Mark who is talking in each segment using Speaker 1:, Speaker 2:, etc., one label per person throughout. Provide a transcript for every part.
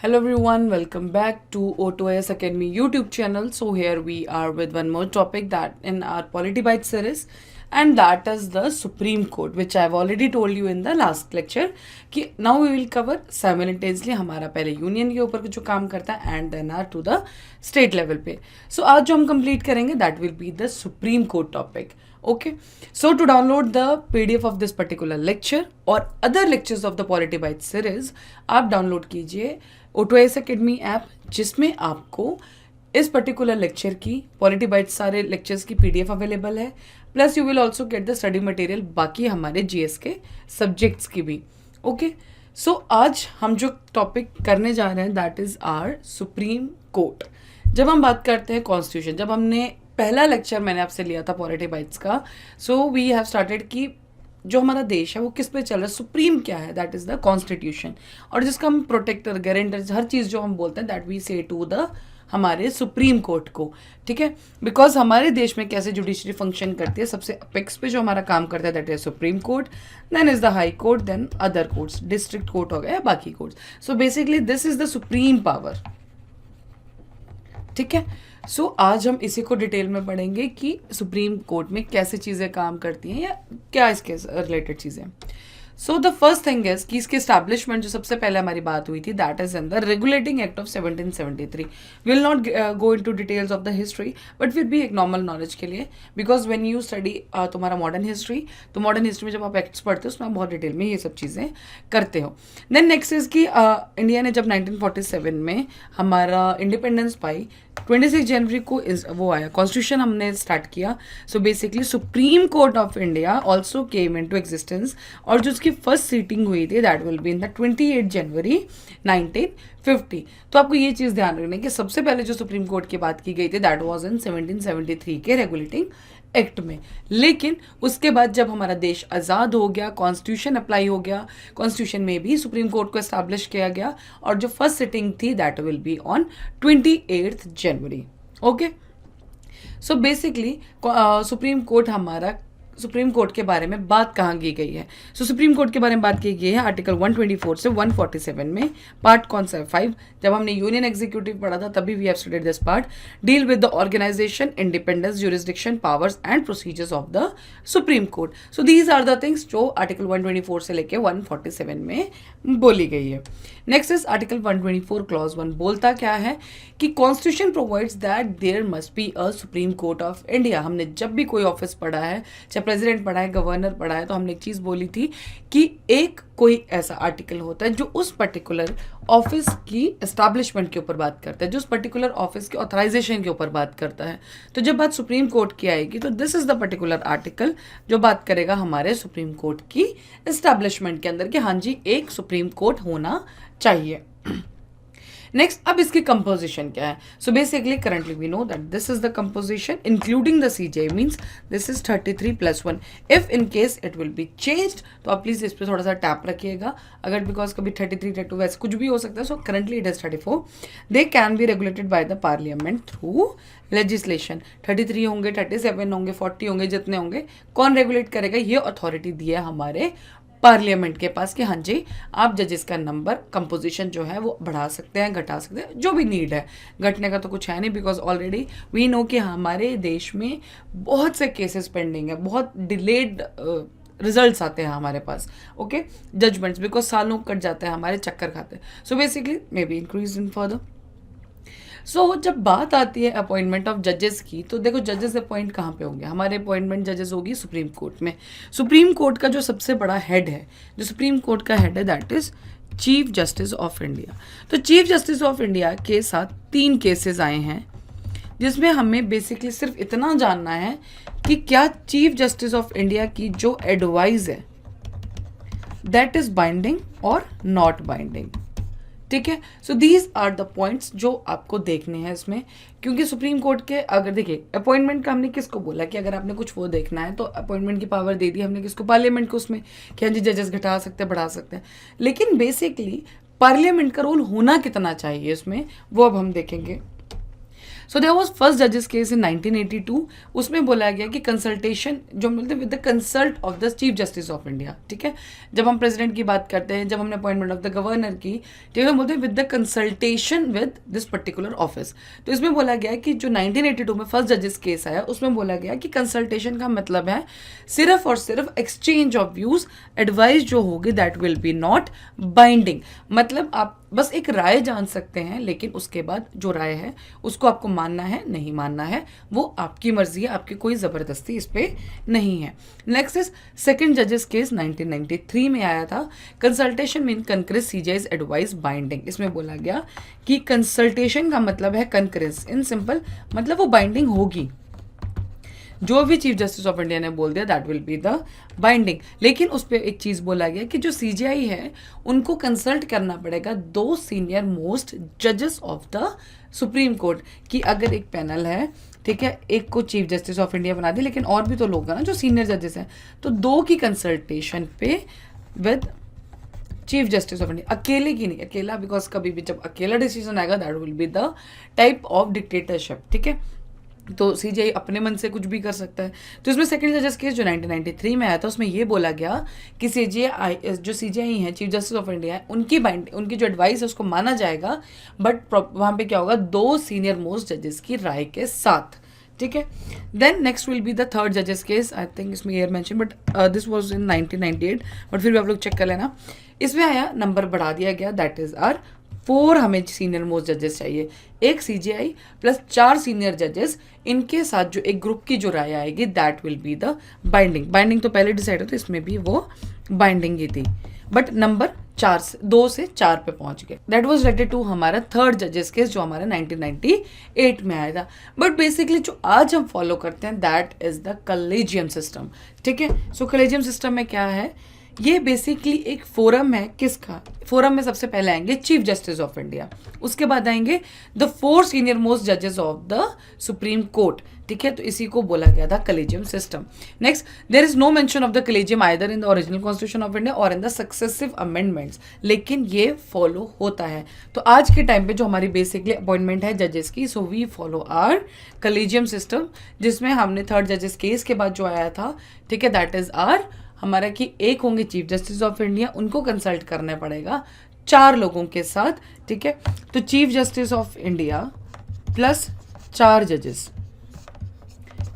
Speaker 1: Hello everyone, welcome back to O2S Academy YouTube channel. So here we are with one more topic that in our Polity Byte series, and that is the Supreme Court, which I've already told you in the last lecture कि now we will cover simultaneously हमारा पहले union के ऊपर जो काम करता है and then to the state level पे. So आज जो हम complete करेंगे that will be the Supreme Court topic. Okay, so to download the PDF of this particular lecture or other lectures of the Polity Byte series, आप download कीजिए O2S Academy app, जिसमें आपको इस particular lecture की polity bite सारे lectures की PDF available है. Plus you will also get the study material बाकी हमारे GS के सब्जेक्ट्स की भी. ओके, सो आज हम जो टॉपिक करने जा रहे हैं that is our supreme court. जब हम बात करते हैं कॉन्स्टिट्यूशन, जब हमने पहला लेक्चर मैंने आपसे लिया था पॉलिटी बाइट्स का, सो वी हैव स्टार्टेड कि जो हमारा देश है वो किस पे चल रहा है, सुप्रीम क्या है, दैट इज द कॉन्स्टिट्यूशन. और जिसका हम प्रोटेक्टर, गारंटर, हर चीज़ जो हम बोलते हैं दैट वी से टू द हमारे सुप्रीम कोर्ट को. ठीक है, बिकॉज हमारे देश में कैसे जुडिशरी फंक्शन करती है, सबसे अपेक्स पे जो हमारा काम करता है that is supreme court, then is the high court, then other courts, district court हो गया या बाकी courts. So basically this is the supreme power. ठीक है, सो आज हम इसी को डिटेल में पढ़ेंगे कि सुप्रीम कोर्ट में कैसे चीज़ें काम करती हैं या क्या इसके रिलेटेड चीज़ें. So the first thing is कि इसकी स्टैब्लिशमेंट जो सबसे पहले हमारी बात हुई थी that is in the regulating act of 1773. Will not go in to details of the history, but फिर भी एक नॉर्मल नॉलेज के लिए, बिकॉज व्हेन यू स्टडी तुम्हारा मॉडर्न हिस्ट्री, तो मॉडर्न हिस्ट्री में जब आप एक्ट्स पढ़ते हो उसमें आप बहुत डिटेल में ये सब चीज़ें करते हो. देन नेक्स्ट इज कि इंडिया ने जब 1947 में हमारा इंडिपेंडेंस पाई, 26 जनवरी को वो आया, कॉन्स्टिट्यूशन हमने स्टार्ट किया. So basically supreme court of India also came in to existence, और जो उसकी फर्स्ट सीटिंग हुई थी that will be in the 28 January 1950. तो आपको ये चीज़ ध्यान रखना है कि सबसे पहले जो सुप्रीम कोर्ट की बात की गई थी दैट वाज इन 1773 के रेगुलेटिंग एक्ट में. लेकिन उसके बाद जब हमारा देश आज़ाद हो गया, कॉन्स्टिट्यूशन अप्लाई हो गया, कॉन्स्टिट्यूशन में भी सुप्रीम कोर्ट को एस्टैब्लिश किया गया, और जो फर्स्ट सिटिंग थी that will be on 28 January. Okay, so basically supreme court हमारा, सुप्रीम कोर्ट के बारे में बात कहाँ की गई है. सो सुप्रीम कोर्ट के बारे में बात की गई है आर्टिकल 124 से 147 में. पार्ट कौन सा है? 5. जब हमने यूनियन एग्जीक्यूटिव पढ़ा था तभी we have studied this part. Deal with the organisation, independence, jurisdiction, powers and procedures of the supreme court. So these are the things जो आर्टिकल 124 से लेके 147 में बोली गई है. नेक्स्ट इज आर्टिकल 124 क्लॉज 1 बोलता क्या है कि constitution provides that there must be a supreme court of India. हमने जब भी कोई ऑफिस पढ़ा है, चाहे प्रेसिडेंट पढ़ा है, गवर्नर पढ़ा है, तो हमने एक चीज़ बोली थी कि एक कोई ऐसा आर्टिकल होता है जो उस पर्टिकुलर ऑफिस की एस्टैब्लिशमेंट के ऊपर बात करता है, जो उस पर्टिकुलर ऑफिस के ऑथराइजेशन के ऊपर बात करता है. तो जब बात सुप्रीम कोर्ट की आएगी तो this is the particular article जो बात करेगा हमारे सुप्रीम कोर्ट की एस्टैब्लिशमेंट के अंदर कि हाँ जी एक सुप्रीम कोर्ट होना चाहिए. नेक्स्ट, अब इसकी कंपोजिशन क्या है. So basically currently we know that this is the composition including the CJ, means this is 33+1. If in case it will be changed, तो आप प्लीज इस पर थोड़ा सा टैप रखिएगा, अगर बिकॉज कभी 33, 32 वैसे कुछ भी हो सकता है. So currently it is 34. They can be regulated by the parliament through legislation. 33 होंगे, 37 होंगे, 40 होंगे, जितने होंगे, कौन रेगुलेट करेगा? ये अथॉरिटी दी है हमारे पार्लियामेंट के पास कि हाँ जी आप जजेस का नंबर, कंपोजिशन जो है वो बढ़ा सकते हैं, घटा सकते हैं, जो भी नीड है. घटने का तो कुछ है नहीं, बिकॉज ऑलरेडी वी नो कि हमारे देश में बहुत से केसेस पेंडिंग है, बहुत डिलेड रिजल्ट्स आते हैं हमारे पास. ओके, जजमेंट्स, बिकॉज सालों कट जाते हैं हमारे, चक्कर खाते हैं. So basically maybe increase in further. So जब बात आती है अपॉइंटमेंट ऑफ जजेस की, तो देखो जजेस अपॉइंट कहाँ पे होंगे? हमारे अपॉइंटमेंट जजेस होगी सुप्रीम कोर्ट में. सुप्रीम कोर्ट का जो सबसे बड़ा हेड है, जो सुप्रीम कोर्ट का हेड है that is chief justice of India. तो चीफ जस्टिस ऑफ इंडिया के साथ 3 केसेस आए हैं, जिसमें हमें बेसिकली सिर्फ इतना जानना है कि क्या चीफ जस्टिस ऑफ इंडिया की जो एडवाइस है दैट इज बाइंडिंग और नॉट बाइंडिंग. ठीक है, so these are the points जो आपको देखने हैं इसमें, क्योंकि सुप्रीम कोर्ट के अगर देखिए अपॉइंटमेंट का हमने किसको बोला कि अगर आपने कुछ वो देखना है तो अपॉइंटमेंट की पावर दे दी हमने किसको? पार्लियामेंट को, उसमें कि हाँ जी जजेस घटा सकते हैं, बढ़ा सकते हैं. लेकिन बेसिकली पार्लियामेंट का रोल होना कितना चाहिए इसमें, वो अब हम देखेंगे. सो देयर वाज फर्स्ट जजेस केस इन 1982, उसमें बोला गया कि कंसल्टेशन जो बोलते हैं with the consult of the chief justice of India, ठीक है। जब हम प्रेसिडेंट की बात करते हैं, जब हमने अपॉइंटमेंट ऑफ द गवर्नर की, ठीक है, बोलते हैं with the consultation with this particular office. तो इसमें बोला गया कि जो 1982 में फर्स्ट जजेस केस आया उसमें बोला गया कि कंसल्टेशन का मतलब है सिर्फ और सिर्फ एक्सचेंज ऑफ व्यूज, एडवाइस जो होगी that will B not binding. मतलब आप बस एक राय जान सकते हैं, लेकिन उसके बाद जो राय है उसको आपको मानना है नहीं मानना है वो आपकी मर्जी है, आपकी कोई ज़बरदस्ती इस पर नहीं है। नेक्स्ट इज सेकंड जजेस केस 1993 में आया था। Consultation mean concurrence CJI's advice binding. इसमें बोला गया कि कंसल्टेशन का मतलब है कंकरेंस, इन सिंपल मतलब वो बाइंडिंग होगी, जो भी चीफ जस्टिस ऑफ इंडिया ने बोल दिया that will be the binding. लेकिन उस पर एक चीज़ बोला गया कि जो सीजीआई है उनको कंसल्ट करना पड़ेगा 2 सीनियर मोस्ट जजेस ऑफ द सुप्रीम कोर्ट। कि अगर एक पैनल है, ठीक है, एक को चीफ जस्टिस ऑफ इंडिया बना दी, लेकिन और भी तो लोग हैं ना जो सीनियर जजेस हैं, तो 2 की कंसल्टेशन पे with chief justice of India, अकेले की नहीं, अकेला बिकॉज कभी भी जब अकेला डिसीजन आएगा that will be the type of dictatorship, ठीक है। तो सीजीआई अपने मन से कुछ भी कर सकता है। तो इसमें सेकंड जजेस केस जो 1993 में आया था उसमें ये बोला गया कि सीजीआई जो सीजीआई हैं चीफ जस्टिस ऑफ इंडिया उनकी जो एडवाइस है उसको माना जाएगा, बट वहाँ पे क्या होगा 2 सीनियर मोस्ट जजेस की राय के साथ, ठीक है। Then next will be the third जजेस केस, आई थिंक इसमें year mention but this was in 1998, but फिर भी आप लोग चेक कर लेना। इसमें आया नंबर बढ़ा दिया गया, दैट इज आर 4 हमें सीनियर मोस्ट जजेस चाहिए, एक सीजीआई प्लस 4 सीनियर जजेस, इनके साथ जो एक ग्रुप की जो राय आएगी that will be the binding. Binding तो पहले डिसाइड हो, तो इसमें भी वो बाइंडिंग ही थी, बट नंबर 2 से 4 पे पहुंच गए। दैट वाज रिलेटेड टू हमारा थर्ड जजेस केस जो हमारा 1998 में आया था। बट बेसिकली जो आज हम फॉलो करते हैं that is the collegium system, ठीक है। सो कॉलेजियम सिस्टम में क्या है, ये बेसिकली एक फोरम है। किसका फोरम में सबसे पहले आएंगे चीफ जस्टिस ऑफ इंडिया, उसके बाद आएंगे द 4 सीनियर मोस्ट जजेस ऑफ द सुप्रीम कोर्ट, ठीक है। तो इसी को बोला गया था collegium system. Next, there is no mention of the collegium either in the original constitution of India और इन द सक्सेसिव अमेंडमेंट्स, लेकिन ये फॉलो होता है। तो आज के टाइम पे जो हमारी बेसिकली अपॉइंटमेंट है जजेस की, so we follow our collegium system, जिसमें हमने थर्ड जजेस केस के बाद जो आया था, ठीक है, दैट इज आर हमारा कि एक होंगे चीफ जस्टिस ऑफ इंडिया, उनको कंसल्ट करना पड़ेगा 4 लोगों के साथ, ठीक है। तो chief justice of India plus 4 जजेस,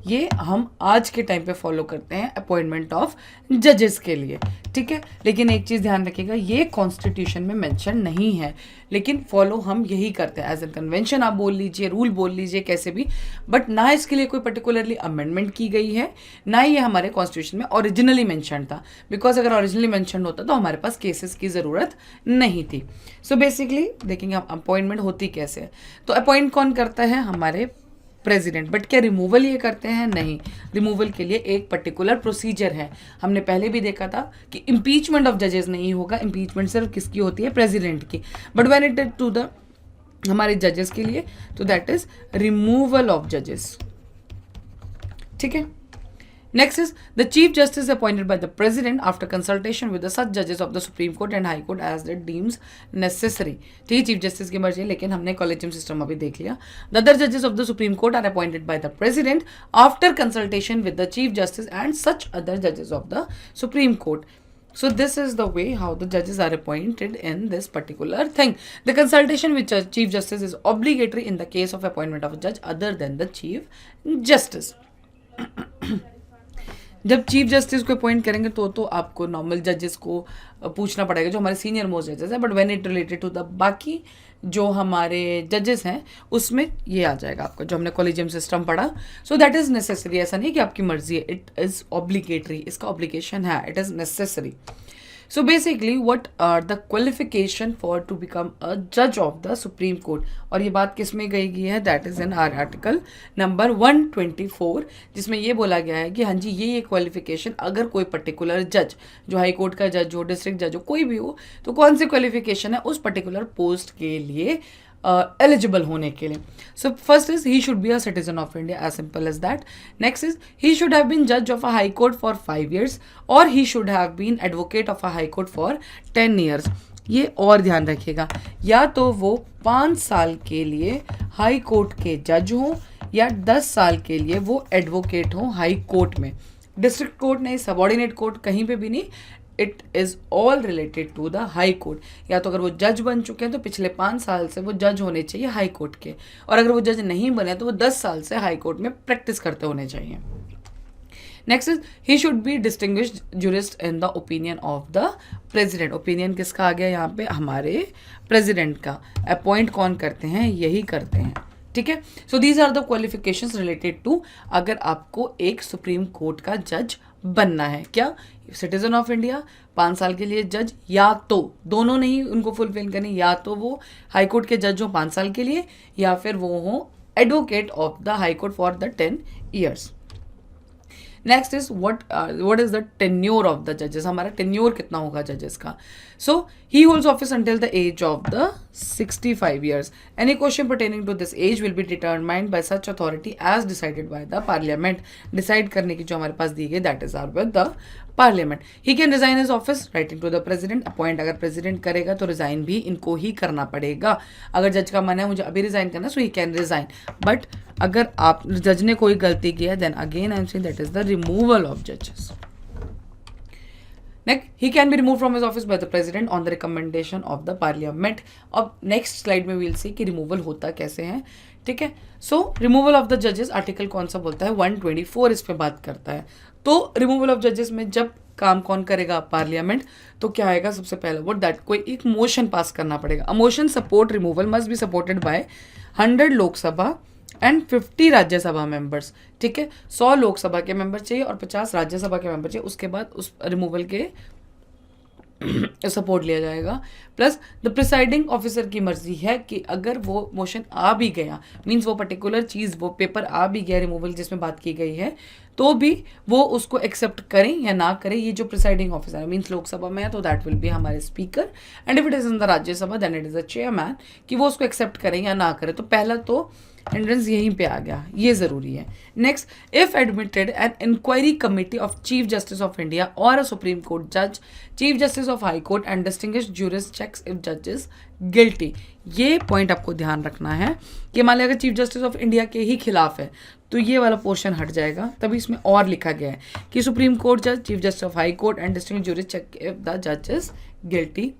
Speaker 1: ये हम आज के टाइम पे फॉलो करते हैं अपॉइंटमेंट ऑफ जजेस के लिए, ठीक है। लेकिन एक चीज़ ध्यान रखिएगा, ये कॉन्स्टिट्यूशन में मेंशन नहीं है, लेकिन फॉलो हम यही करते हैं एज एन कन्वेंशन, आप बोल लीजिए, रूल बोल लीजिए, कैसे भी, बट ना इसके लिए कोई पर्टिकुलरली अमेंडमेंट की गई है, ना ये हमारे कॉन्स्टिट्यूशन में ओरिजिनली मेंशन था। बिकॉज अगर ओरिजिनली मेंशन होता तो हमारे पास केसेस की ज़रूरत नहीं थी। सो बेसिकली देखेंगे हम अपॉइंटमेंट होती कैसे है। तो अपॉइंट कौन करता है, हमारे प्रेसिडेंट। बट क्या रिमूवल ये करते हैं? नहीं, रिमूवल के लिए एक पर्टिकुलर प्रोसीजर है। हमने पहले भी देखा था कि इम्पीचमेंट ऑफ जजेस नहीं होगा, इम्पीचमेंट सिर्फ किसकी होती है, प्रेसिडेंट की। But when it is to the हमारे जजेस के लिए, तो दैट इज रिमूवल ऑफ जजेस, ठीक है। Next is the Chief Justice appointed by the President after consultation with the such judges of the Supreme Court and High Court as it deems necessary. ठीक है, चीफ जस्टिस की मर्जी है, लेकिन हमने कॉलेजियम सिस्टम अभी देख लिया। The other judges of the Supreme Court are appointed by the President after consultation with the Chief Justice and such other judges of the Supreme Court. So this is the way how the judges are appointed in this particular thing. The consultation with Chief Justice is obligatory in the case of appointment of a judge other than the Chief Justice. जब chief justice को appoint करेंगे तो आपको normal जजेस को पूछना पड़ेगा जो हमारे सीनियर मोस्ट जजेस हैं, but when it related to the बाकी जो हमारे जजेस हैं उसमें ये आ जाएगा आपका जो हमने कॉलेजियम सिस्टम पढ़ा। सो दैट इज़ नेसेसरी, ऐसा नहीं कि आपकी मर्जी है, इट इज़ ऑब्लिगेटरी, इसका ऑब्लिगेशन है, it is necessary. So basically what are the qualification for to become a judge of the Supreme Court, और ये बात किस में गई है, that is in our article number 124, जिसमें ये बोला गया है कि हाँ जी ये क्वालिफिकेशन अगर कोई पर्टिकुलर जज जो हाई कोर्ट का जज हो, डिस्ट्रिक्ट जज हो, कोई भी हो, तो कौन सी क्वालिफिकेशन है उस पर्टिकुलर पोस्ट के लिए एलिजिबल होने के लिए। So first is he should be a citizen of India, as simple as that. Next is he should have been जज of a high court for 5 years और he should have been advocate of a high court for 10 years। ये और ध्यान रखिएगा, या तो वो 5 साल के लिए हाई कोर्ट के जज हों या 10 साल के लिए वो एडवोकेट हों हाई कोर्ट में। डिस्ट्रिक्ट कोर्ट नहीं, सबॉर्डिनेट कोर्ट कहीं पे भी नहीं, it is all related to the high court. या तो अगर वो जज बन चुके हैं तो पिछले 5 साल से वो जज होने चाहिए हाई कोर्ट के, और अगर वो जज नहीं बने तो वो 10 साल से हाई कोर्ट में प्रैक्टिस करते होने चाहिए। Next is he should be distinguished jurist in the opinion of the president. Opinion किसका आ गया यहाँ पे? हमारे प्रेसिडेंट का। अपॉइंट कौन करते हैं? यही करते हैं, ठीक है। So these are the qualifications related to अगर आपको एक सुप्रीम कोर्ट का जज बनना है। क्या? सिटीजन ऑफ इंडिया, 5 साल के लिए जज, या तो दोनों नहीं उनको फुलफिल करनी, या तो वो हाई कोर्ट के जज हो 5 साल के लिए, या फिर वो हो advocate of the high court for the 10 years। Next is what is the tenure of the जजेस। हमारा टेन्योर कितना होगा जजेस का? So he holds office until the age of the 65 years। Any question pertaining to this age will be determined by such authority as decided by the parliament. Decide करने की जो हमारे पास दी गई that is are with the parliament. He can resign his office writing to the president. Appoint अगर president करेगा तो रिजाइन भी इनको ही करना पड़ेगा। अगर जज का मन है मुझे अभी रिजाइन करना, so he can resign, but अगर आप जज ने कोई गलती किया then again I am saying that is the removal of जजेस। Next, he can be remove from his office by the president on the recommendation of the parliament. अब next slide में वील सी कि removal होता कैसे है, ठीक है। So removal of the जजेस आर्टिकल कौन सा बोलता है? 124 इस पे बात करता है। तो रिमूवल ऑफ जजेस में जब काम कौन करेगा? पार्लियामेंट। तो क्या आएगा सबसे पहले? वो दैट कोई एक मोशन पास करना पड़ेगा। A motion support removal must be supported by 100 Lok Sabha and 50 Rajya Sabha members, ठीक है। 100 लोकसभा के मेंबर चाहिए और 50 राज्यसभा के मेंबर चाहिए, उसके बाद उस रिमूवल के सपोर्ट लिया जाएगा। प्लस द प्रिसाइडिंग ऑफिसर की मर्जी है कि अगर वो मोशन आ भी गया, मीन्स वो पर्टिकुलर चीज़ वो पेपर आ भी गया रिमूवल जिसमें बात की गई है, तो भी वो उसको एक्सेप्ट करें या ना करें। ये जो प्रिसाइडिंग ऑफिसर है, मीन्स लोकसभा में है तो दैट विल बी हमारे speaker, and if it is in the Rajya Sabha then it is the chairman, कि वो उसको एक्सेप्ट करें या ना करें। तो पहला तो हिंड्रेंस यहीं पे आ गया, ये जरूरी है। Next, if admitted an inquiry committee of chief justice of India और अ सुप्रीम कोर्ट जज, chief justice of high court and distinguished jurist checks if जज इज गिल्टी। ये पॉइंट आपको ध्यान रखना है कि मान लिया अगर चीफ जस्टिस ऑफ इंडिया के ही खिलाफ है तो ये वाला पोर्शन हट जाएगा। तभी इसमें और लिखा गया है कि सुप्रीम कोर्ट जज, chief justice of high court and distinguished jurist check if the जज is guilty.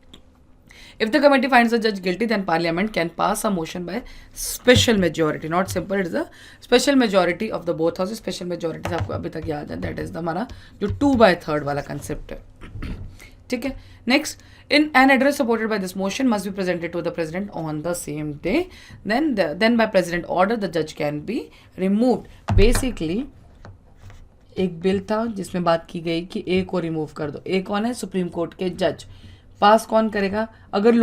Speaker 1: If the committee finds the judge guilty, then Parliament can pass a motion by special majority. Not simple, it is a special majority of the both houses. Special majority आपको अभी तक याद है, that is हमारा जो 2/3 वाला concept है, ठीक है। Next, in an address supported by this motion must be presented to the president on the same day. Then by president order the judge can be removed. Basically एक bill था जिसमें बात की गई कि ए को रिमूव कर दो। ए कौन है? सुप्रीम कोर्ट के जज। पास कौन करेगा? अगर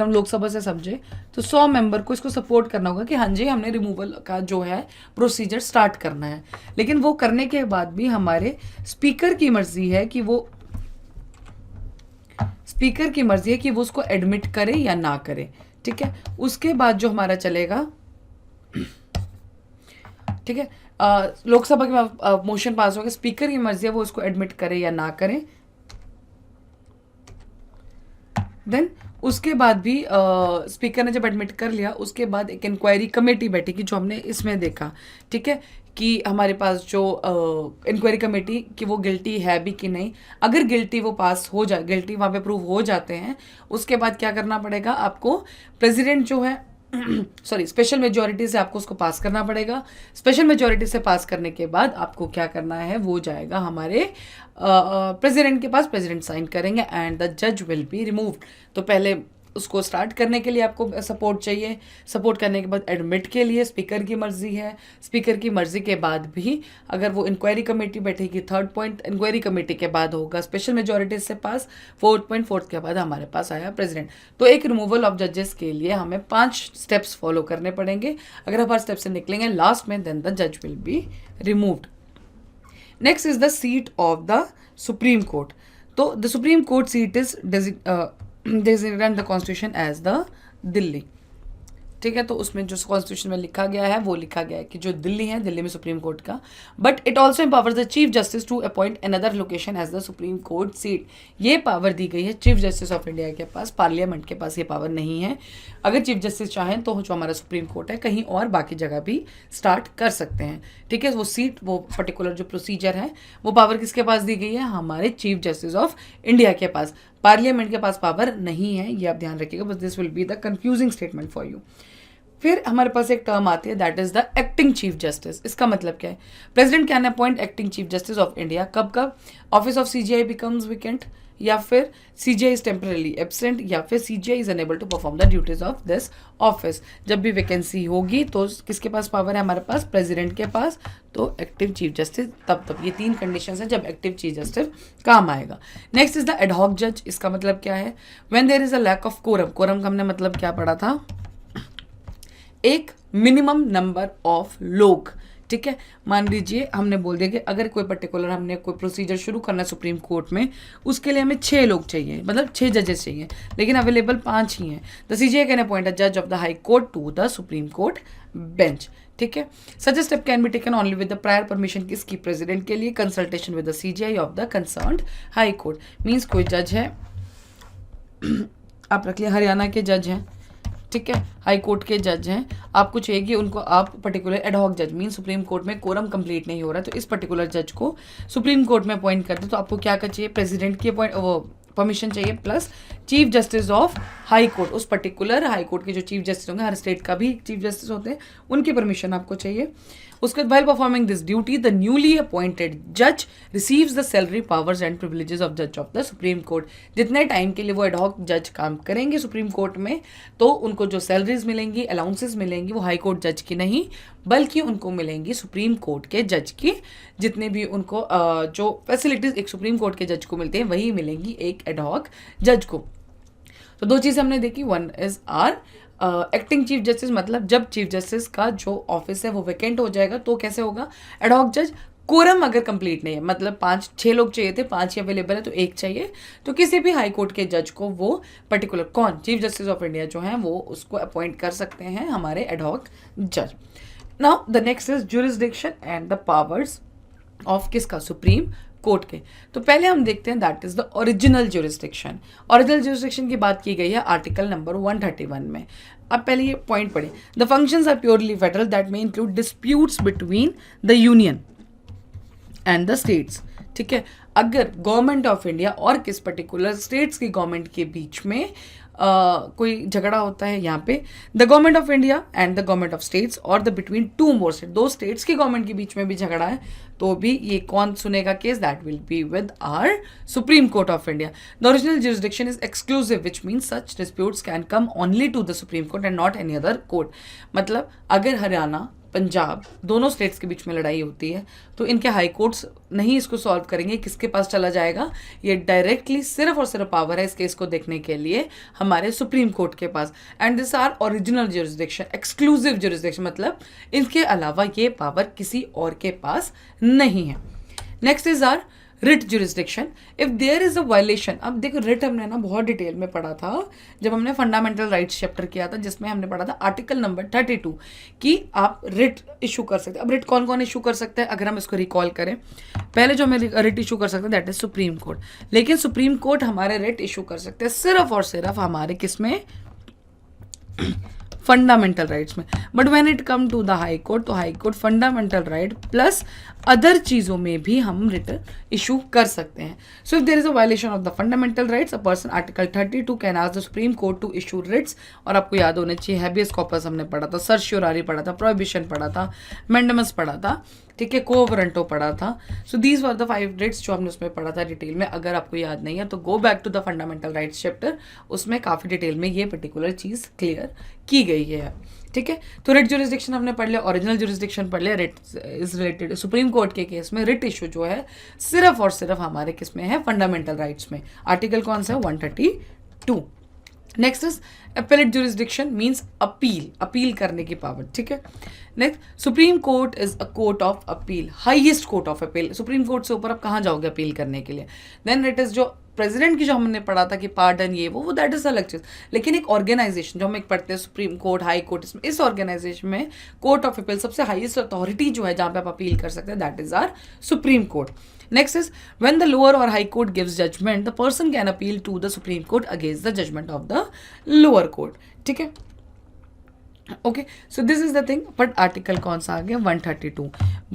Speaker 1: हम लोकसभा से समझे तो 100 मेंबर को इसको सपोर्ट करना होगा कि हाँ जी हमने रिमूवल का जो है प्रोसीजर स्टार्ट करना है। लेकिन वो करने के बाद भी हमारे स्पीकर की मर्जी है कि वो उसको एडमिट करे या ना करे, ठीक है। उसके बाद जो हमारा चलेगा, ठीक है, लोकसभा के मोशन पास हो गया, स्पीकर की मर्जी है वो उसको एडमिट करे या ना करे। देन उसके बाद भी स्पीकर ने जब एडमिट कर लिया उसके बाद एक इंक्वायरी कमेटी बैठेगी, जो हमने इसमें देखा, ठीक है, कि हमारे पास जो इंक्वायरी कमेटी कि वो गिल्टी है भी कि नहीं। अगर गिल्टी वो पास हो जाए, गिल्टी वहाँ पे प्रूव हो जाते हैं, उसके बाद क्या करना पड़ेगा आपको? प्रेसिडेंट जो है सॉरी स्पेशल मेजॉरिटी से आपको उसको पास करना पड़ेगा। स्पेशल मेजॉरिटी से पास करने के बाद आपको क्या करना है? वो जाएगा हमारे प्रेसिडेंट के पास, प्रेसिडेंट साइन करेंगे एंड द जज विल बी रिमूव्ड। तो पहले उसको स्टार्ट करने के लिए आपको सपोर्ट चाहिए, सपोर्ट करने के बाद एडमिट के लिए स्पीकर की मर्जी है। स्पीकर की मर्जी के बाद भी अगर वो इंक्वायरी कमेटी बैठेगी, थर्ड पॉइंट इंक्वायरी कमेटी के बाद होगा स्पेशल मेजॉरिटी से पास, फोर्थ के बाद हमारे पास आया प्रेसिडेंट। तो एक रिमूवल ऑफ जजेस के लिए हमें 5 स्टेप्स फॉलो करने पड़ेंगे। अगर हम हर स्टेप से निकलेंगे लास्ट में देन द जज will be removed. Next is the seat of the supreme Court. तो the supreme court seat is designated in the constitution as the Delhi. ठीक है, तो उसमें जो कॉन्स्टिट्यूशन में लिखा गया है वो लिखा गया है कि जो दिल्ली है, दिल्ली में सुप्रीम कोर्ट का, but it also empowers the chief justice to appoint another location as the supreme court seat. ये पावर दी गई है चीफ जस्टिस ऑफ इंडिया के पास, पार्लियामेंट के पास ये पावर नहीं है। अगर चीफ जस्टिस चाहें तो जो हमारा सुप्रीम कोर्ट है कहीं और बाकी जगह भी स्टार्ट कर सकते हैं। ठीक है, वो सीट, वो पर्टिकुलर जो प्रोसीजर है, वो पावर किसके पास दी गई है? हमारे चीफ जस्टिस ऑफ इंडिया के पास। पार्लियामेंट के पास पावर नहीं है, ये आप ध्यान रखिएगा, बस this will be the confusing statement for you. फिर हमारे पास एक टर्म आती है that is the acting chief justice. इसका मतलब क्या है? President can appoint acting chief justice of India. कब कब? Office of CGI becomes vacant, या फिर सीजीआई इज टेम्पररी एब्सेंट, या फिर CGI is unable to perform the duties of this office. जब भी वैकेंसी होगी तो किसके पास पावर है? हमारे पास प्रेसिडेंट के पास। तो एक्टिव चीफ जस्टिस तब ये 3 कंडीशंस हैं जब एक्टिव चीफ जस्टिस काम आएगा। नेक्स्ट इज द एडहॉक जज। इसका मतलब क्या है? When there is a lack of quorum. Quorum का हमने मतलब क्या पढ़ा था? एक मिनिमम नंबर ऑफ लोग। ठीक है, मान लीजिए हमने बोल दिया कि अगर कोई पर्टिकुलर हमने कोई प्रोसीजर शुरू करना है सुप्रीम कोर्ट में, उसके लिए हमें 6 लोग चाहिए, मतलब 6 जजेस चाहिए, लेकिन अवेलेबल 5 ही हैं। The CGI can appoint a जज of the high court to the supreme Court bench. ठीक है, such step can be taken only with the prior permission किसकी? प्रेसिडेंट के लिए, consultation with the CGI of the concerned high court. Means कोई जज है, आप रख लिया हरियाणा के जज हैं, ठीक है, हाई कोर्ट के जज हैं, आपको चाहिए कि उनको आप पर्टिकुलर एडहॉक जज, मीन सुप्रीम कोर्ट में कोरम कंप्लीट नहीं हो रहा है तो इस पर्टिकुलर जज को सुप्रीम कोर्ट में अपॉइंट कर दो, तो आपको क्या चाहिए? प्रेसिडेंट की अपॉइंट वो परमिशन चाहिए, plus chief justice of high court, उस पर्टिकुलर हाई कोर्ट के जो चीफ जस्टिस होंगे, हर स्टेट का भी चीफ जस्टिस होते हैं, उनकी परमिशन आपको चाहिए। उसके बाद, while performing this duty, the newly appointed judge receives the salary powers and privileges of judge of the supreme court। जितने टाइम के लिए वो एडहॉक जज काम करेंगे सुप्रीम कोर्ट में, तो उनको जो सैलरीज मिलेंगी, अलाउंसेस मिलेंगी, वो हाई कोर्ट जज की नहीं, बल्कि उनको मिलेंगी सुप्रीम कोर्ट के जज की। जितने भी उनको जो फैसिलिटीज एक सुप्रीम कोर्ट के जज को मिलते हैं, वही मिलेंगी एक एडहॉक जज को। तो 2 चीज़ें हमने देखी। One is our acting chief justice, मतलब जब चीफ जस्टिस का जो ऑफिस है वो वैकेंट हो जाएगा तो कैसे होगा? एडहॉक जज। कोरम अगर कंप्लीट नहीं है, मतलब 5-6 लोग चाहिए थे, 5 ही अवेलेबल है तो 1 चाहिए, तो किसी भी हाई कोर्ट के जज को वो पर्टिकुलर कौन? चीफ जस्टिस ऑफ इंडिया जो है वो उसको अपॉइंट कर सकते हैं हमारे एडहॉक जज। Now the next is jurisdiction and the powers of किसका? सुप्रीम कोर्ट के। तो पहले हम देखते हैं that is the original jurisdiction. Original jurisdiction की बात की गई है आर्टिकल नंबर 131 में। अब पहले ये पॉइंट पढ़े। The functions are purely federal that में include disputes between the union and the states. ठीक है, अगर गवर्नमेंट ऑफ इंडिया और किस पर्टिकुलर स्टेट्स की गवर्नमेंट के बीच में कोई झगड़ा होता है, यहाँ पे the government of India and the government of states और the between 2 more state, 2 states की गवर्नमेंट के बीच में भी झगड़ा है, तो भी ये कौन सुनेगा case? That will be with our supreme court of India. The original jurisdiction is exclusive which means such disputes can come only to the supreme court and not any other court. मतलब अगर हरियाणा, पंजाब दोनों states के बीच में लड़ाई होती है तो इनके हाई कोर्ट्स नहीं इसको सॉल्व करेंगे, किसके पास चला जाएगा? ये डायरेक्टली सिर्फ और सिर्फ पावर है इस केस को देखने के लिए हमारे सुप्रीम कोर्ट के पास। And this are original jurisdiction, exclusive jurisdiction, मतलब इनके अलावा ये पावर किसी और के पास नहीं है। Next is our writ jurisdiction. If there is a violation, अब देखो रिट हमने ना बहुत डिटेल में पढ़ा था जब हमने फंडामेंटल राइट्स चैप्टर किया था, जिसमें हमने पढ़ा था आर्टिकल नंबर 32 कि आप रिट इशू कर सकते हैं। अब रिट कौन कौन इशू कर सकते हैं अगर हम इसको रिकॉल करें? पहले जो हमें रिट इशू कर सकते हैं दैट इज सुप्रीम कोर्ट, लेकिन सुप्रीम कोर्ट हमारे रिट इशू कर सकते हैं सिर्फ और सिर्फ हमारे किसमें? फंडामेंटल राइट्स में। But when it come to the high court, तो high court fundamental right plus other चीज़ों में भी हम रिट इशू कर सकते हैं। So if there is a violation of the fundamental rights, a person article 32 can ask the supreme court to issue Ritz. और आपको याद होना चाहिए हैबियस कॉर्पस हमने पढ़ा था, सर्शियोरारी पढ़ा था, प्रोहिबिशन पढ़ा था, मैंडेमस पढ़ा था, ठीक है, को वारंटो पढ़ा था। So these were the 5 writs जो हमने उसमें पढ़ा था डिटेल में। अगर आपको याद नहीं है तो go back to the fundamental rights chapter, उसमें काफ़ी डिटेल में ये पर्टिकुलर चीज़ क्लियर की गई है। ठीक है, तो रिट ज्यूरिसडिक्शन हमने पढ़ लिया, ओरिजिनल ज्यूरिसडिक्शन पढ़ लिया। Writ is related supreme court के केस में रिट इशू जो है सिर्फ और सिर्फ हमारे किस में है? फंडामेंटल राइट्स में। आर्टिकल कौन सा है? 132। Next is appellate jurisdiction, means appeal करने की पावर। ठीक है, next supreme court is a court of appeal, highest court of appeal. Supreme court से ऊपर आप कहाँ जाओगे अपील करने के लिए? देन इट इज जो प्रेसिडेंट की जो हमने पढ़ा था कि पार्डन ये वो दैट इज अलग चीज, लेकिन एक ऑर्गेनाइजेशन जो हम एक पढ़ते हैं सुप्रीम कोर्ट, हाई कोर्ट, इसमें इस ऑर्गेनाइजेशन में कोर्ट ऑफ अपील सबसे हाईएस्ट अथॉरिटी जो है जहां पे आप अपील कर सकते हैं, that is our supreme court. Next is when the lower or high court gives judgment, the person can appeal to the Supreme Court against the judgment of the lower court. ठीक है, okay. So this is the thing. But article कौन सा आ गया? 132.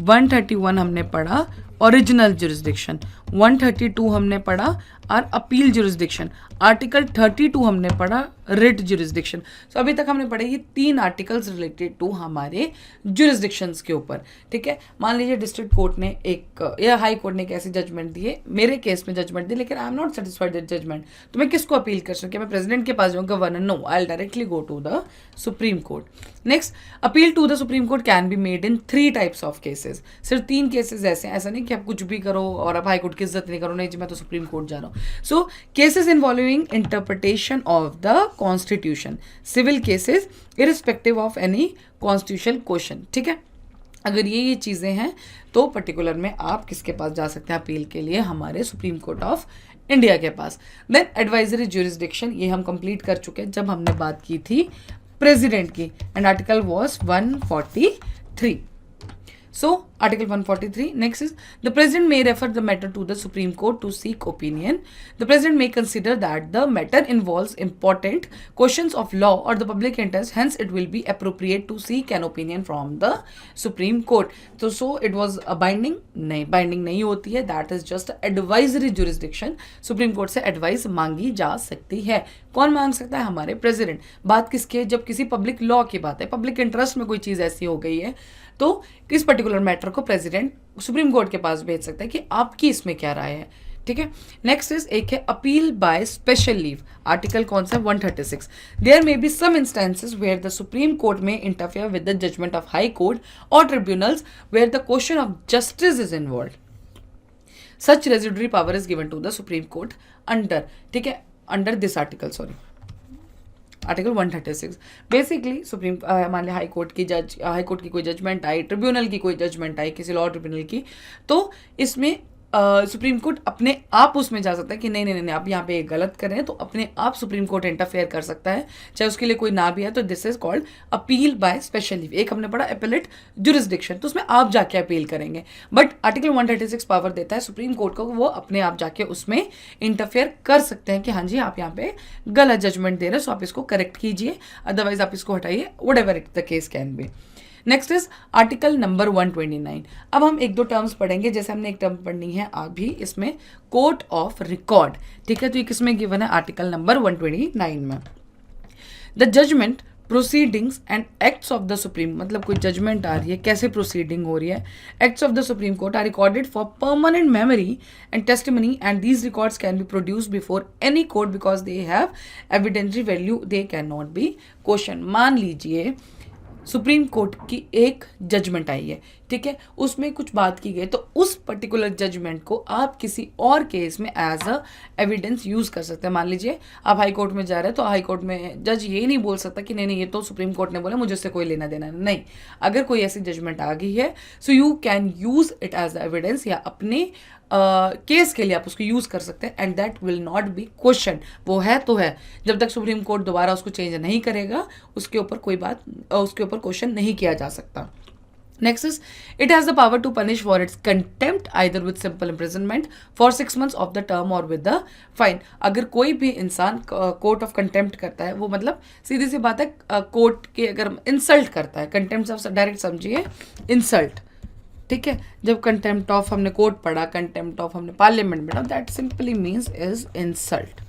Speaker 1: 131 हमने पढ़ा original jurisdiction, 132 हमने पढ़ा are appeal jurisdiction, article 32 हमने पढ़ा रिट जुरिस्डिक्शन. सो अभी तक हमने पढ़े ये 3 आर्टिकल्स रिलेटेड टू हमारे जुरिस्डिक्शंस के ऊपर. ठीक है, मान लीजिए डिस्ट्रिक्ट कोर्ट ने एक या हाई कोर्ट ने एक ऐसी जजमेंट दी है, मेरे केस में जजमेंट दी, लेकिन I am not satisfied with judgement, तो मैं किसको अपील कर सकूँ? मैं प्रेसिडेंट के पास जाऊँगा? Governor? No, I will directly go to the supreme court. Next, appeal to the supreme court can be made in 3 types of cases. सिर्फ 3 केसेस ऐसे हैं, ऐसा नहीं कि आप कुछ भी करो और आप हाई कोर्ट की इज्जत नहीं करो, नहीं जी मैं तो सुप्रीम कोर्ट जा रहा हूँ. So cases involving interpretation of the constitution, civil cases irrespective of any constitutional question. ठीक है, अगर ये चीज़ें हैं तो पर्टिकुलर में आप किसके पास जा सकते हैं अपील के लिए? हमारे सुप्रीम कोर्ट ऑफ इंडिया के पास. देन एडवाइजरी जुरिस्डिक्शन, ये हम कंप्लीट कर चुके हैं जब हमने बात की थी प्रेसिडेंट की, and article was 143. So, Article 143. Next is the President may refer the matter to the Supreme Court to seek opinion. The President may consider that the matter involves important questions of law or the public interest. Hence, it will be appropriate to seek an opinion from the Supreme Court. So it was a binding? नहीं, binding नहीं होती है. That is just advisory jurisdiction. Supreme Court से advice मांगी जा सकती है. कौन मांग सकता है? हमारे प्रेसिडेंट. बात किसकी है? जब किसी पब्लिक लॉ की बात है, पब्लिक इंटरेस्ट में कोई चीज़ ऐसी हो गई है, तो किस पर्टिकुलर मैटर को प्रेसिडेंट सुप्रीम कोर्ट के पास भेज सकता है कि आपकी इसमें क्या राय है. ठीक है, नेक्स्ट इज एक है appeal by special leave. Article कौन सा है? 136. There may be some instances where the supreme court में interfere with the judgment of high court और tribunals where the question of justice is involve. Such residuary power is given to the supreme court under, ठीक है, under this article, sorry, article 136. Basically supreme मान लिया high court की कोई judgement आई, tribunal की कोई judgement आई, किसी लॉ ट्रिब्यूनल की, तो इसमें सुप्रीम कोर्ट अपने आप उसमें जा सकता है कि नहीं नहीं नहीं आप यहाँ पे गलत कर रहे हैं, तो अपने आप सुप्रीम कोर्ट इंटरफेयर कर सकता है, चाहे उसके लिए कोई ना भी है. तो this is called appeal by special leave. एक हमने पढ़ा एपेलेट जुरिस्डिक्शन, तो उसमें आप जाके अपील करेंगे. बट आर्टिकल 136 पावर देता है सुप्रीम कोर्ट को, वो अपने आप जाके उसमें इंटरफेयर कर सकते हैं कि हाँ जी आप यहाँ पे गलत जजमेंट दे रहे हैं, सो आप इसको करेक्ट कीजिए, अदरवाइज आप इसको हटाइए, what ever it the case can be. Next is article number 129. अब हम एक दो टर्म्स पढ़ेंगे. जैसे हमने एक टर्म पढ़नी है अभी इसमें, कोर्ट ऑफ रिकॉर्ड. ठीक है, तो ये किसमें गिवन है? आर्टिकल नंबर 129 में. The judgement, proceedings and acts of the supreme, मतलब कोई जजमेंट आ रही है, कैसे प्रोसीडिंग हो रही है, acts of the supreme court are recorded for permanent memory and testimony, and these records can be produced before any court because they have evidentiary value, they can not be question. मान लीजिए supreme court की एक judgement आई है, ठीक है, उसमें कुछ बात की गई, तो उस पर्टिकुलर जजमेंट को आप किसी और केस में एज अ एविडेंस यूज कर सकते हैं. मान लीजिए आप हाई कोर्ट में जा रहे हैं, तो हाई कोर्ट में जज ये नहीं बोल सकता कि नहीं नहीं ये तो सुप्रीम कोर्ट ने बोला, मुझे उससे कोई लेना देना नहीं. अगर कोई ऐसी जजमेंट आ गई है, so you can use it as the evidence, या अपने केस के लिए आप उसको यूज कर सकते हैं, and that will not be question. वो है तो है, जब तक सुप्रीम कोर्ट दोबारा उसको चेंज नहीं करेगा, उसके ऊपर कोई बात, उसके ऊपर क्वेश्चन नहीं किया जा सकता. Next is, it has the power to punish for its contempt either with simple imprisonment for 6 months of the term or with the fine. अगर कोई भी इंसान कोर्ट ऑफ कंटेम्प्ट करता है, वो मतलब सीधी सी बात है, कोर्ट के अगर इंसल्ट करता है, कंटेम्प्ट से डायरेक्ट समझिए इंसल्ट. ठीक है, जब कंटेम्प्ट ऑफ हमने कोर्ट पढ़ा, कंटेम्प्ट ऑफ हमने पार्लियामेंट पढ़ा, that simply means is insult.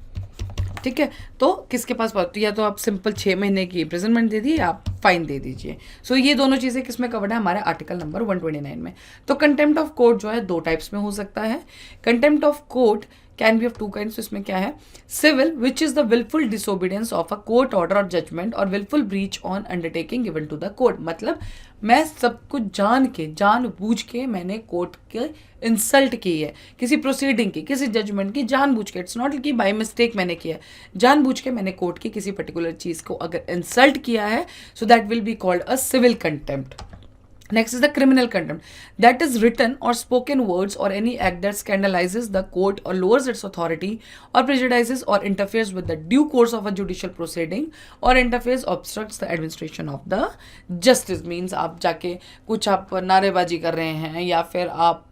Speaker 1: ठीक है, तो किसके पास तो या तो आप सिंपल 6 महीने की इम्प्रिजनमेंट दे दिए, आप फाइन दे दीजिए. सो ये दोनों चीज़ें किसमें कवर्ड है? हमारे आर्टिकल नंबर 129 में. तो कंटेम्प्ट ऑफ कोर्ट जो है 2 टाइप्स में हो सकता है. Contempt of court can be of 2 kinds. इसमें क्या है? Civil, which is the wilful disobedience of a court order और जजमेंट, और wilful breach on undertaking given to the court. मतलब मैं सब कुछ जानबूझ के मैंने कोर्ट के इंसल्ट की है, किसी प्रोसीडिंग की, किसी जजमेंट की जानबूझ के. इट्स नॉट कि बाय मिस्टेक मैंने किया है, जानबूझ के मैंने कोर्ट की किसी पर्टिकुलर चीज़ को अगर इंसल्ट किया है, so that will be called a civil contempt. Next is the criminal contempt. That is written or spoken words or any act that scandalizes the court or lowers its authority or prejudices or interferes with the due course of a judicial proceeding or interferes obstructs the administration of the justice. Means आप जाके कुछ आप नारेबाजी कर रहे हैं या फिर आप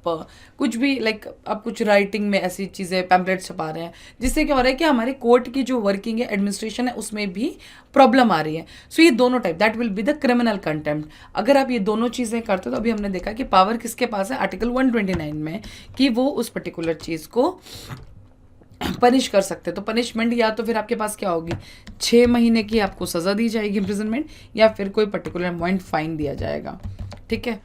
Speaker 1: कुछ भी आप कुछ राइटिंग में ऐसी चीज़ें पैम्पलेट छपा रहे हैं जिससे क्या हो रहा है कि हमारे कोर्ट की जो वर्किंग है एडमिनिस्ट्रेशन है उसमें भी प्रॉब्लम आ रही है. सो ये दोनों type that will be the criminal contempt. अगर आप ये दोनों चीज़ें करते हो तो अभी हमने देखा कि पावर किसके पास है आर्टिकल 129 में कि वो उस पर्टिकुलर चीज़ को पनिश कर सकते हैं. तो पनिशमेंट या तो फिर आपके पास क्या होगी 6 महीने की आपको सज़ा दी जाएगी इम्प्रिजनमेंट या फिर कोई पर्टिकुलर अमाउंट फाइन दिया जाएगा. ठीक है.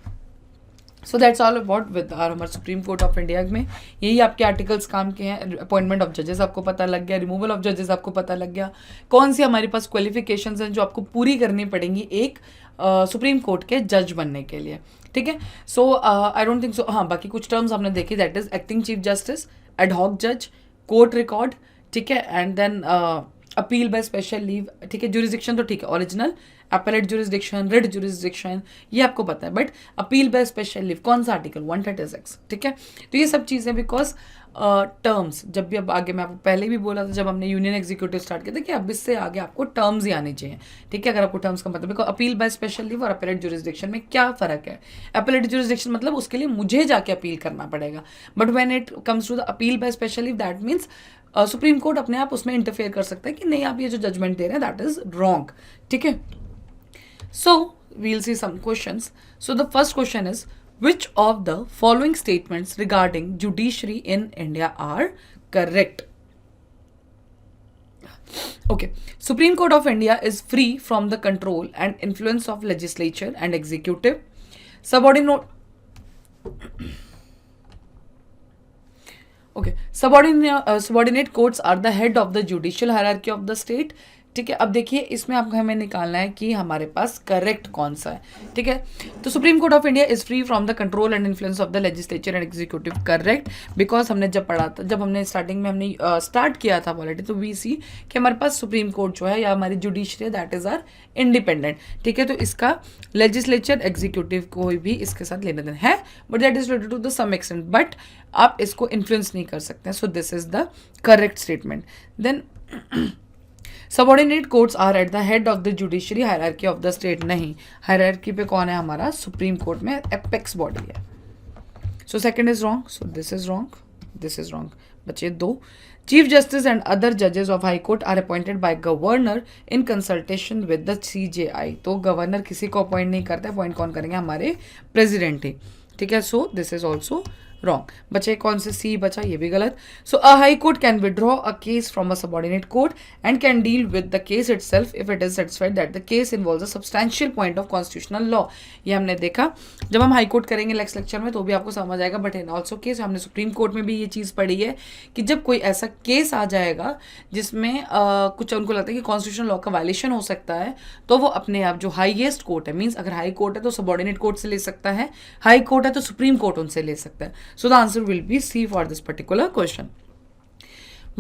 Speaker 1: सो दैट्स ऑल अबाउट विद हमारे सुप्रीम कोर्ट ऑफ इंडिया में यही आपके आर्टिकल्स काम के हैं. अपॉइंटमेंट ऑफ जजेस आपको पता लग गया, रिमूवल ऑफ जजेस आपको पता लग गया, कौन सी हमारे पास क्वालिफिकेशंस हैं जो आपको पूरी करनी पड़ेंगी एक सुप्रीम कोर्ट के जज बनने के लिए. ठीक है. So I don't think so. हाँ, बाकी कुछ टर्म्स हमने देखी that is acting chief justice, ad hoc जज, कोर्ट रिकॉर्ड. ठीक है. And then appeal by special leave. ठीक है. जुरिस्डिक्शन तो ठीक है, original, appellate jurisdiction, writ jurisdiction, ये आपको पता है. But appeal by special leave कौन सा आर्टिकल 136. ठीक है. तो ये सब चीज़ें बिकॉज टर्म्स जब भी अब आगे मैं आपको पहले भी बोला था जब हमने यूनियन एग्जीक्यूटिव स्टार्ट किया था कि अब इससे आगे आपको टर्म्स ही आने चाहिए. ठीक है. अगर आपको टर्म्स का मतलब because appeal by special leave और अपीलेट जुरिस्डिक्शन में क्या फ़र्क है. अपीलेट जुरिस्डिक्शन मतलब उसके लिए मुझे जाके अपील करना पड़ेगा. But when it comes to the appeal by special leave that means supreme court अपने आप उसमें इंटरफेयर कर सकता है कि नहीं आप ये जो जजमेंट दे रहे हैं दैट इज रॉन्ग. ठीक है. So we'll see some questions. So the first question is, which of the following statements regarding judiciary in India are correct? Okay. Supreme Court of India is free from the control and influence of legislature and executive. Subordinate courts are the head of the judicial hierarchy of the state. ठीक है. अब देखिए इसमें आपको हमें निकालना है कि हमारे पास करेक्ट कौन सा है. ठीक है. तो supreme court of India is free from the control and influence of the legislature and executive. Correct. Because हमने जब पढ़ा था, जब हमने स्टार्टिंग में हमने स्टार्ट किया था पॉलिटी, तो वी सी कि हमारे पास सुप्रीम कोर्ट जो है या हमारी judiciary that is our independent. ठीक है. तो इसका लेजिस्लेचर एग्जीक्यूटिव को भी इसके साथ लेना देना है, but that is related to the some extent, but आप इसको इन्फ्लुएंस नहीं कर सकते. So this is the correct statement. Then subordinate courts are at the head of the judiciary hierarchy of the state. नहीं, हायरार्की पे कौन है हमारा सुप्रीम कोर्ट में एपेक्स बॉडी है. So second is wrong. So this is wrong, this is wrong. बचे 2. Chief justice and other जजेस of high court are appointed by governor in consultation with the CJI. तो governor किसी को appoint नहीं करता, appoint कौन करेंगे हमारे प्रेसिडेंट ही. ठीक है. So this is also wrong. बचे कौन से सी बचा, ये भी गलत. So a high court can withdraw a case from a subordinate court and can deal with the case itself if it is satisfied that the case involves a substantial point of constitutional law. ये हमने देखा जब हम high court करेंगे next lecture में तो भी आपको समझ आएगा. बट इन ऑल्सो केस हमने सुप्रीम कोर्ट में भी ये चीज़ पढ़ी है कि जब कोई ऐसा केस आ जाएगा जिसमें कुछ उनको लगता है कि कॉन्स्टिट्यूशनल लॉ का वायलेशन हो सकता है, तो वो अपने आप जो हाईएस्ट कोर्ट है, मीन्स अगर हाई कोर्ट है तो सबऑर्डिनेट कोर्ट से ले सकता है, हाई कोर्ट है तो सुप्रीम कोर्ट उनसे ले सकता है. So the answer will be C for this particular question.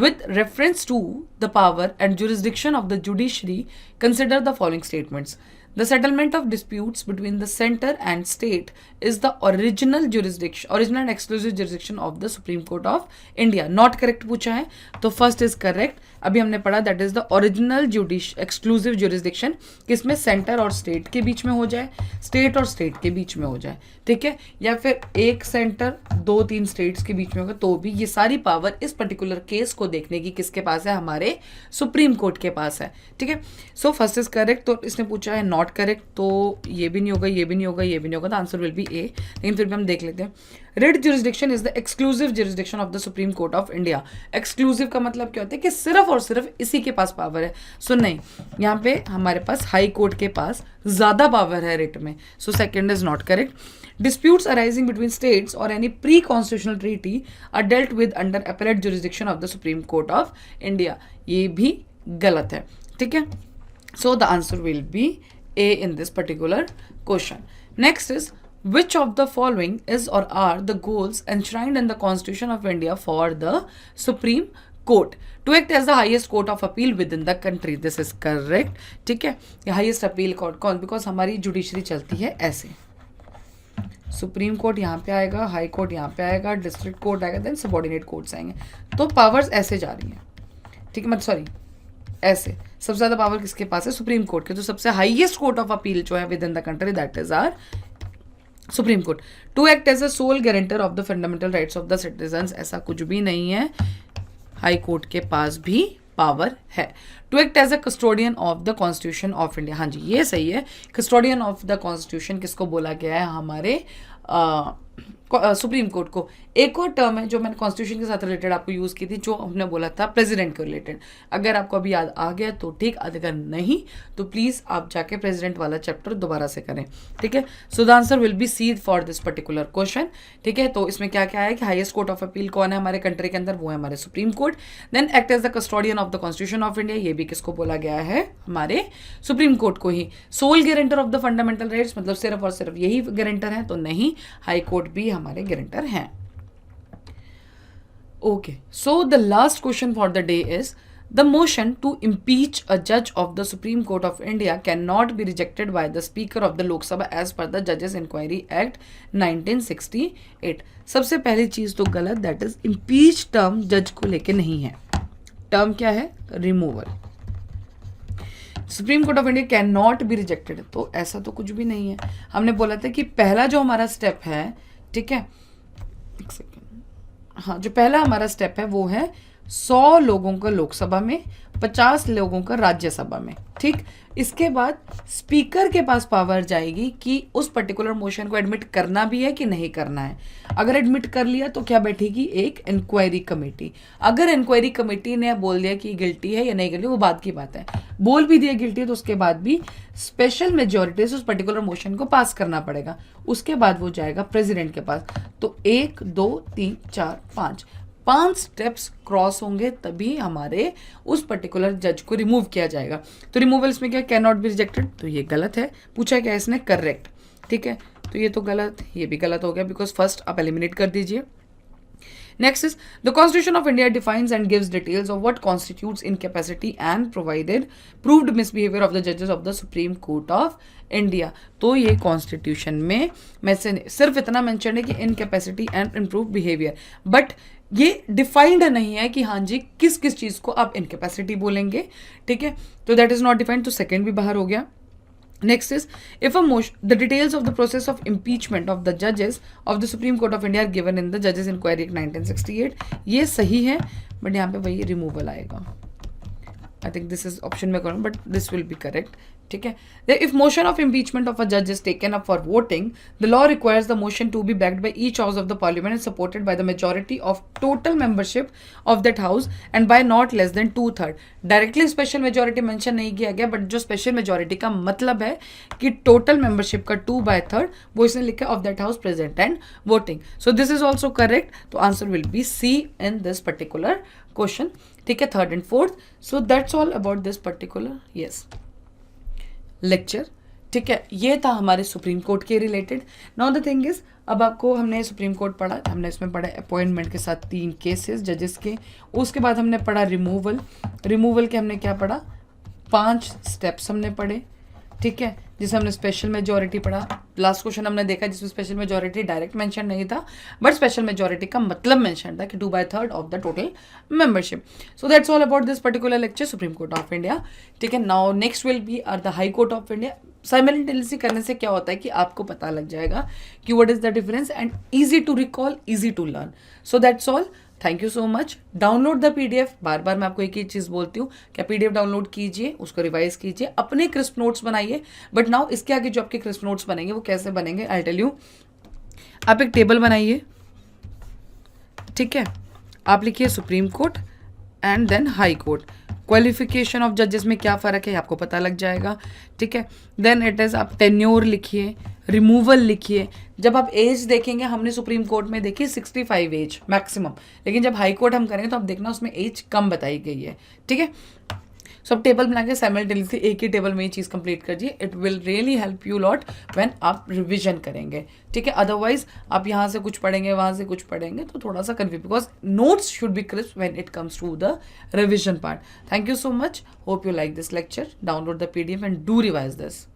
Speaker 1: With reference to the power and jurisdiction of the judiciary, consider the following statements. The settlement of disputes between the center and state is the original and exclusive jurisdiction of the Supreme Court of India. Not correct पूछा है तो first is correct. अभी हमने पढ़ा that is the original exclusive jurisdiction, किसमें centre और state के बीच में हो जाए, स्टेट और स्टेट के बीच में हो जाए. ठीक है. या फिर एक सेंटर 2-3 स्टेट्स के बीच में होगा तो भी ये सारी पावर इस पर्टिकुलर केस को देखने की किसके पास है, हमारे सुप्रीम कोर्ट के पास है. ठीक है. सो फर्स्ट इज करेक्ट. तो इसने पूछा है नॉट करेक्ट, तो ये भी नहीं होगा, ये भी नहीं होगा, ये भी नहीं होगा. द आंसर विल बी ए. लेकिन फिर भी हम देख लेते हैं. Writ jurisdiction is the exclusive jurisdiction of the supreme court of India. Exclusive का मतलब क्या होता है कि सिर्फ और सिर्फ इसी के पास पावर है. सो नहीं, यहाँ पे हमारे पास हाई कोर्ट के पास ज्यादा पावर है रिट में. So second is not correct. Disputes arising between states or any pre-constitutional treaty are dealt with under appellate jurisdiction of the Supreme Court of India. ये भी गलत है. ठीक है. So the answer will be A in this particular question. Next is, which of the following is or are the goals enshrined in the Constitution of India for the Supreme Court? To act as the highest court of appeal within the country. This is correct. ठीक है. ये highest appeal court कौन, because हमारी judiciary चलती है ऐसे. Supreme court यहाँ पे आएगा, हाई कोर्ट यहाँ पे आएगा, डिस्ट्रिक्ट कोर्ट आएगा, देन सबॉर्डिनेट कोर्ट्स आएंगे। तो पावर्स ऐसे जा रही हैं, ठीक है, मतलब सॉरी ऐसे सबसे ज़्यादा पावर किसके पास है? सुप्रीम कोर्ट के। तो सबसे हाईएस्ट कोर्ट ऑफ अपील जो है within the country that is our supreme court. To act as a sole guarantor of the fundamental rights of the citizens, ऐसा कुछ भी नहीं है, हाई कोर्ट के पास भी पावर है। To act as a custodian of the constitution of India, हाँ जी ये सही है, कस्टोडियन ऑफ द कॉन्स्टिट्यूशन किसको बोला गया है? हमारे सुप्रीम कोर्ट को। एक और टर्म है जो मैंने कॉन्स्टिट्यूशन के साथ रिलेटेड आपको यूज़ की थी, जो हमने बोला था प्रेसिडेंट के रिलेटेड। अगर आपको अभी याद आ गया तो ठीक, अगर नहीं तो प्लीज़ आप जाके प्रेसिडेंट वाला चैप्टर दोबारा से करें, ठीक है। So the answer will be C for this particular question, ठीक है। तो इसमें क्या क्या है कि हाईएस्ट कोर्ट ऑफ अपील कौन है हमारे कंट्री के अंदर? वो है हमारे supreme court. Then act as the custodian of the constitution of India, ये भी किसको बोला गया है? हमारे सुप्रीम कोर्ट को ही। Sole guarantor of the fundamental rights, मतलब सिर्फ और सिर्फ यही गारंटर है? तो नहीं, हाई कोर्ट भी हमारे गारंटर हैं। Okay, so the last question for the day is the motion to impeach a judge of the Supreme Court of India cannot be rejected by the Speaker of the Lok Sabha as per the Judges Inquiry Act 1968। सबसे पहली चीज तो गलत, that is impeach term जज को लेके नहीं है, टर्म क्या है? Removal. Supreme court of India can not be rejected, तो ऐसा तो कुछ भी नहीं है। हमने बोला था कि पहला जो हमारा स्टेप है, ठीक है, एक सेकेंड, हाँ, जो पहला हमारा स्टेप है वो है 100 लोगों का लोकसभा में, 50 लोगों का राज्यसभा में, ठीक। इसके बाद स्पीकर के पास पावर जाएगी कि उस पर्टिकुलर मोशन को एडमिट करना भी है कि नहीं करना है। अगर एडमिट कर लिया तो क्या बैठेगी? एक इंक्वायरी कमेटी। अगर इंक्वायरी कमेटी ने बोल दिया कि गिल्टी है या नहीं गिल्टी, वो बात की बात है। बोल भी दिया गिल्टी है तो उसके बाद भी स्पेशल मेजोरिटी से उस पर्टिकुलर मोशन को पास करना पड़ेगा। उसके बाद वो जाएगा प्रेसिडेंट के पास। तो 1 2 3 4 5 स्टेप्स क्रॉस होंगे तभी हमारे उस पर्टिकुलर जज को रिमूव किया जाएगा। तो रिमूवल इसमें क्या? कैन नॉट बी रिजेक्टेड, तो ये गलत है। पूछा क्या इसने? करेक्ट, ठीक है। तो ये तो गलत, ये भी गलत हो गया, बिकॉज फर्स्ट आप एलिमिनेट कर दीजिए। Next is the Constitution of India defines and gives details of what constitutes incapacity and proved misbehavior of the judges of the Supreme Court of India। तो ये कॉन्स्टिट्यूशन में मैं से सिर्फ इतना मेंशन है कि incapacity and improve behaviour, but ये डिफाइंड नहीं है कि हाँ जी किस किस चीज़ को आप इनकेपेसिटी बोलेंगे, ठीक है। तो दैट इज नॉट डिफाइंड, तो सेकेंड भी बाहर हो गया। Next is, if a motion, the details of the process of impeachment of the judges of the Supreme Court of India are given in the Judges Inquiry Act 1968। ये सही है, but यहाँ पे वही रिमूवल आएगा। I think this is option में करूँ, but this will be correct, ठीक है। If motion of impeachment of a जज is taken up for voting, the law requires the motion to be backed by each house of the parliament and supported by the majority of total membership of that house and by not less than 2/3। Directly special majority mention नहीं किया गया, but जो special majority का मतलब है कि total membership का 2/3 वो इसने लिखा of that house present and voting. So this is also correct, तो answer will be C in this particular question, ठीक है, third and fourth. So that's all about this particular lecture, ठीक है। ये था हमारे सुप्रीम कोर्ट के related. Now the thing is, अब आपको हमने सुप्रीम कोर्ट पढ़ा, हमने इसमें पढ़ा अपॉइंटमेंट के साथ 3 केसेस जजेस के। उसके बाद हमने पढ़ा रिमूवल के हमने क्या पढ़ा? 5 स्टेप्स हमने पढ़े, ठीक है, जिसमें हमने स्पेशल मेजोरिटी पढ़ा। लास्ट क्वेश्चन हमने देखा जिसमें स्पेशल मेजोरिटी डायरेक्ट मेंशन नहीं था, बट स्पेशल मेजोरिटी का मतलब मेंशन था कि 2/3 of the total membership. So that's all about this particular lecture supreme court of India, ठीक है। Now next will be our the high court of India. Simultaneously करने से क्या होता है कि आपको पता लग जाएगा कि what is the difference and easy to recall, easy to learn. So that's all, thank you so much. Download the PDF, बार बार मैं आपको एक ही चीज़ बोलती हूँ, क्या पीडीएफ डाउनलोड कीजिए, उसको रिवाइज कीजिए, अपने क्रिस्प नोट्स बनाइए। बट नाउ इसके आगे जो आपके क्रिस्प नोट्स बनेंगे वो कैसे बनेंगे, आई टेल यू। आप एक टेबल बनाइए, ठीक है, आप लिखिए supreme court and then high court. Qualification of जजेस में क्या फ़र्क है आपको पता लग जाएगा, ठीक है। देन इट इज़, आप टेन्योर लिखिए, रिमूवल लिखिए। जब आप एज देखेंगे, हमने सुप्रीम कोर्ट में देखी 65 एज मैक्सिमम, लेकिन जब हाई कोर्ट हम करेंगे तो आप देखना उसमें एज कम बताई गई है, ठीक है। सो अब टेबल बना के साइमल्टेनियसली एक ही टेबल में ये चीज़ कंप्लीट करिए, it will really help you lot when आप रिविजन करेंगे, ठीक है। अदरवाइज आप यहाँ से कुछ पढ़ेंगे, वहाँ से कुछ पढ़ेंगे तो थोड़ा सा confuse, because notes should be crisp when it comes to the revision part. Thank you so much, hope you like this lecture. Download the PDF and do revise this.